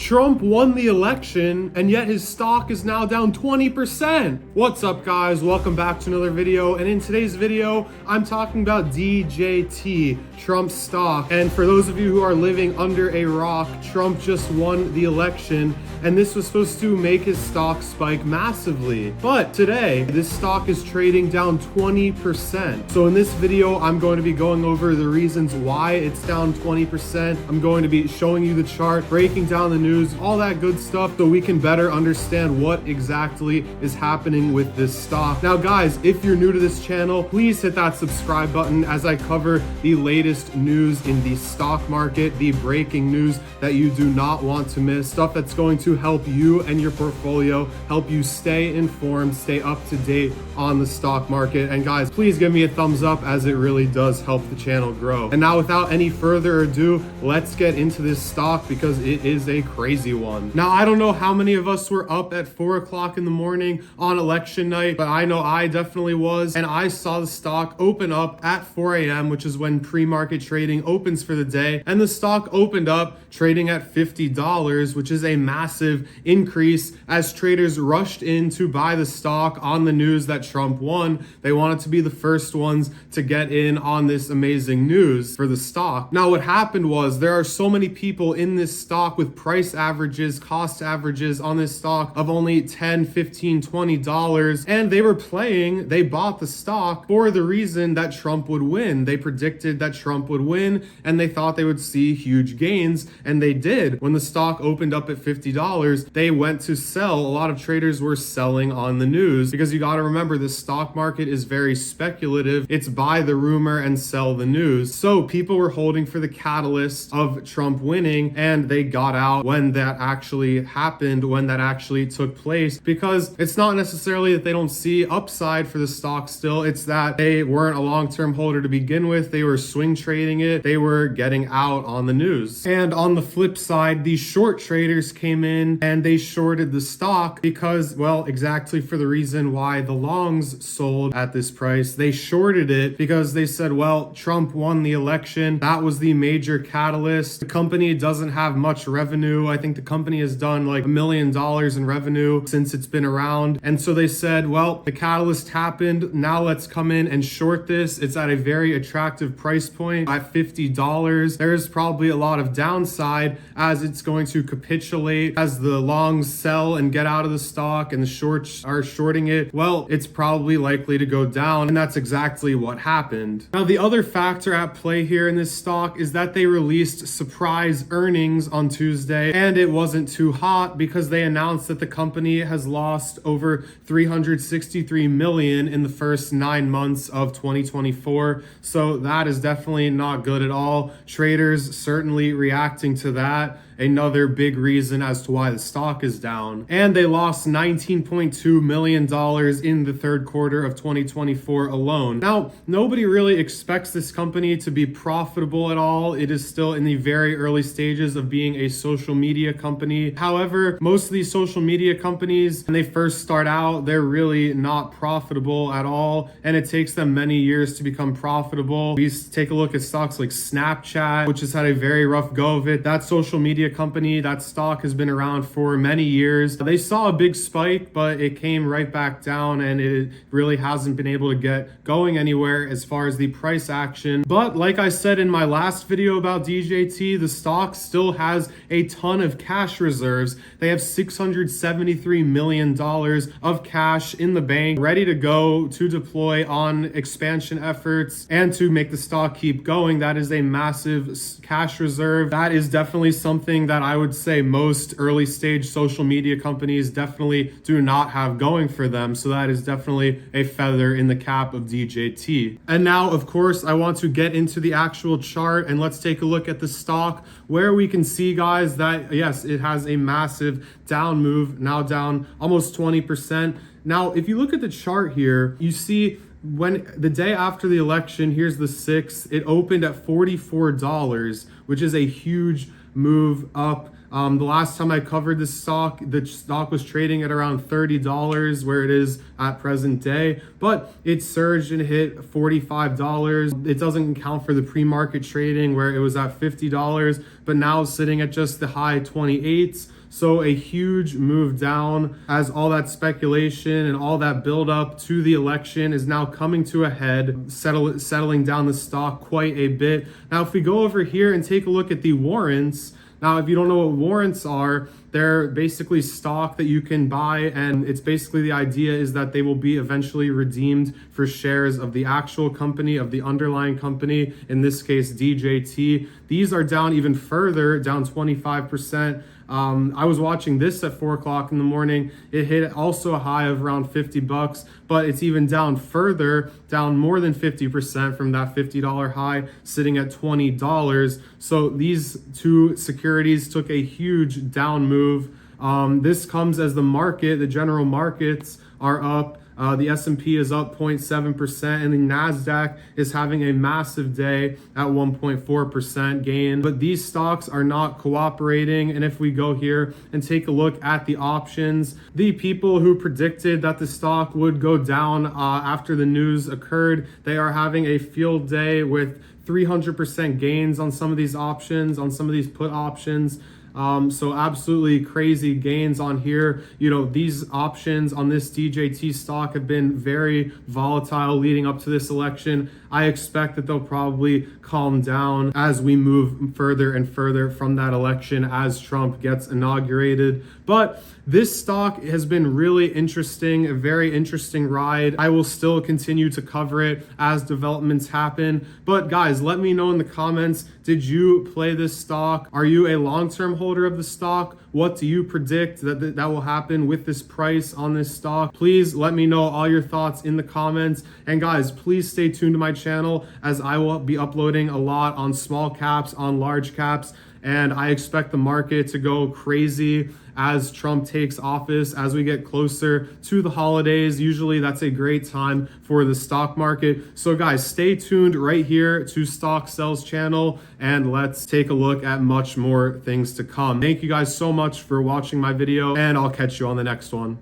Trump won the election, and yet his stock is now down 20%. What's up, guys? Welcome back to another video. And in today's video, I'm talking about DJT, Trump's stock. And for those of you who are living under a rock, Trump just won the election, and this was supposed to make his stock spike massively. But today, this stock is trading down 20%. So in this video, I'm going to be going over the reasons why it's down 20%. I'm going to be showing you the chart, breaking down the news, all that good stuff, so we can better understand what exactly is happening with this stock. Now, guys, if you're new to this channel, please hit that subscribe button as I cover the latest news in the stock market, the breaking news that you do not want to miss, stuff that's going to help you and your portfolio, help you stay informed, stay up to date on the stock market. And guys, please give me a thumbs up, as it really does help the channel grow. And now, without any further ado, let's get into this stock because it is a crazy one. Now, I don't know how many of us were up at 4 o'clock in the morning on election night, but I know I definitely was. And I saw the stock open up at 4 a.m., which is when pre-market trading opens for the day. And the stock opened up trading at $50, which is a massive increase as traders rushed in to buy the stock on the news that Trump won. They wanted to be the first ones to get in on this amazing news for the stock. Now, what happened was there are so many people in this stock with price averages, cost averages on this stock of only $10, $15, $20, and they bought the stock for the reason that Trump would win. They predicted that Trump would win, and they thought they would see huge gains, and they did. When the stock opened up at $50, they went to sell. A lot of traders were selling on the news because you got to remember, the stock market is very speculative. It's buy the rumor and sell the news. So people were holding for the catalyst of Trump winning, and they got out when that actually happened, when that actually took place, because it's not necessarily that they don't see upside for the stock still. It's that they weren't a long-term holder to begin with. They were swing trading it. They were getting out on the news. And on the flip side, these short traders came in and they shorted the stock because, well, exactly for the reason why the longs sold at this price. They shorted it because they said, well, Trump won the election. That was the major catalyst. The company doesn't have much revenue. I think the company has done like $1 million in revenue since it's been around. And so they said, well, the catalyst happened. Now let's come in and short this. It's at a very attractive price point at $50. There's probably a lot of downside as it's going to capitulate as the longs sell and get out of the stock and the shorts are shorting it. Well, it's probably likely to go down, and that's exactly what happened. Now, the other factor at play here in this stock is that they released surprise earnings on Tuesday, and it wasn't too hot because they announced that the company has lost over $363 million in the first 9 months of 2024. So that is definitely not good at all. Traders certainly reacting to that. Another big reason as to why the stock is down. And they lost $19.2 million in the third quarter of 2024 alone. Now, nobody really expects this company to be profitable at all. It is still in the very early stages of being a social media company. However, most of these social media companies, when they first start out, they're really not profitable at all. And it takes them many years to become profitable. We take a look at stocks like Snapchat, which has had a very rough go of it. That social media company, that stock has been around for many years. They saw a big spike, but it came right back down, and it really hasn't been able to get going anywhere as far as the price action. But like I said in my last video about DJT, the stock still has a ton of cash reserves. They have $673 million of cash in the bank ready to go to deploy on expansion efforts and to make the stock keep going. That is a massive cash reserve. That is definitely something that I would say most early stage social media companies definitely do not have going for them. So that is definitely a feather in the cap of DJT. And now, of course, I want to get into the actual chart, and let's take a look at the stock, where we can see, guys, that yes, it has a massive down move, now down almost 20%. Now, if you look at the chart here, you see when the day after the election, here's the 6th, it opened at $44, which is a huge move up. The last time I covered this stock, the stock was trading at around $30, where it is at present day, but it surged and hit $45. It doesn't count for the pre-market trading where it was at $50, but now sitting at just the high 28s. So a huge move down as all that speculation and all that build up to the election is now coming to a head, settling down the stock quite a bit. Now, if we go over here and take a look at the warrants, now, if you don't know what warrants are, they're basically stock that you can buy, and it's basically the idea is that they will be eventually redeemed for shares of the actual company, of the underlying company, in this case, DJT. These are down even further, down 25%. I was watching this at 4 o'clock in the morning. It hit also a high of around $50, but it's even down further, down more than 50% from that $50 high, sitting at $20. So these two securities took a huge down move. This comes as the market, the general markets are up. The S&P is up 0.7%, and the NASDAQ is having a massive day at 1.4% gain. But these stocks are not cooperating. And if we go here and take a look at the options, the people who predicted that the stock would go down after the news occurred, they are having a field day with 300% gains on some of these options, on some of these put options. So absolutely crazy gains on here. You know, these options on this DJT stock have been very volatile leading up to this election. I expect that they'll probably calm down as we move further and further from that election as Trump gets inaugurated. But this stock has been really interesting, a very interesting ride. I will still continue to cover it as developments happen. But guys, let me know in the comments, did you play this stock? Are you a long-term holder of the stock? What do you predict that will happen with this price on this stock? Please let me know all your thoughts in the comments. And guys, please stay tuned to my channel as I will be uploading a lot on small caps, on large caps. And I expect the market to go crazy as Trump takes office, as we get closer to the holidays. Usually that's a great time for the stock market. So guys, stay tuned right here to Stock Sells channel, and let's take a look at much more things to come. Thank you guys so much for watching my video, and I'll catch you on the next one.